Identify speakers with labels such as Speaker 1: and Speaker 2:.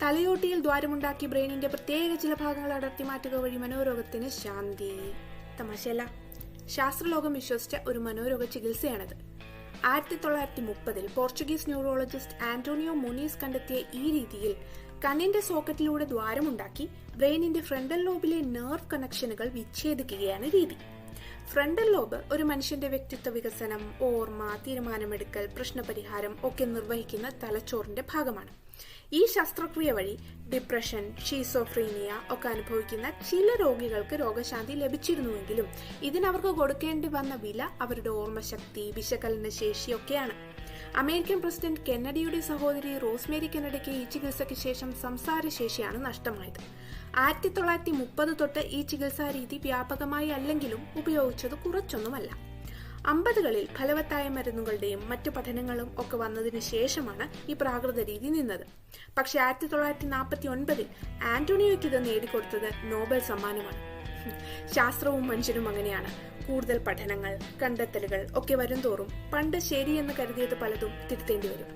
Speaker 1: തലയോട്ടിയിൽ ദ്വാരമുണ്ടാക്കി ബ്രെയിനിന്റെ പ്രത്യേക ചില ഭാഗങ്ങൾ അടർത്തി മാറ്റുക വഴി മനോരോഗത്തിന് ശാന്തി. തമാശയല്ല, ശാസ്ത്രലോകം വിശ്വസിച്ച ഒരു മനോരോഗ ചികിത്സയാണത്. 1930 പോർച്ചുഗീസ് ന്യൂറോളജിസ്റ്റ് ആന്റോണിയോ മുനീസ് കണ്ടെത്തിയ ഈ രീതിയിൽ കണ്ണിന്റെ സോക്കറ്റിലൂടെ ദ്വാരമുണ്ടാക്കി ബ്രെയിനിന്റെ ഫ്രണ്ടൽ ലോബിലെ നെർവ് കണക്ഷനുകൾ വിച്ഛേദിക്കുകയാണ് രീതി. ഫ്രണ്ടൽ ലോബ് ഒരു മനുഷ്യന്റെ വ്യക്തിത്വ വികസനം, ഓർമ്മ, തീരുമാനമെടുക്കൽ, പ്രശ്നപരിഹാരം ഒക്കെ നിർവഹിക്കുന്ന തലച്ചോറിന്റെ ഭാഗമാണ്. ഈ ശസ്ത്രക്രിയ വഴി ഡിപ്രഷൻ, ഷീസോഫ്രീനിയ ഒക്കെ അനുഭവിക്കുന്ന ചില രോഗികൾക്ക് രോഗശാന്തി ലഭിച്ചിരുന്നുവെങ്കിലും ഇതിനവർക്ക് കൊടുക്കേണ്ടി വന്ന വില അവരുടെ ഓർമ്മശക്തി, വിശകലന ശേഷിയൊക്കെയാണ്. അമേരിക്കൻ പ്രസിഡന്റ് കെന്നഡിയുടെ സഹോദരി റോസ്മേരി കെന്നഡിക്ക് ഈ ചികിത്സയ്ക്ക് ശേഷം സംസാരശേഷിയാണ് നഷ്ടമായത്. 1930 തൊട്ട് ഈ ചികിത്സാ രീതി വ്യാപകമായി അല്ലെങ്കിലും ഉപയോഗിച്ചത് കുറച്ചൊന്നുമല്ല. 50കളിൽ ഫലവത്തായ മരുന്നുകളുടെയും മറ്റു പഠനങ്ങളും ഒക്കെ വന്നതിന് ശേഷമാണ് ഈ പ്രാകൃത രീതി നിന്നത്. പക്ഷെ 1949 ആന്റോണിയോയ്ക്ക് ഇത് നേടിക്കൊടുത്തത് നോബൽ സമ്മാനമാണ്. ശാസ്ത്രവും മനുഷ്യനും അങ്ങനെയാണ്. കൂടുതൽ പഠനങ്ങൾ, കണ്ടെത്തലുകൾ ഒക്കെ വരും തോറും പണ്ട് ശരിയെന്ന് കരുതിയത് പലതും തിരുത്തേണ്ടി വരും.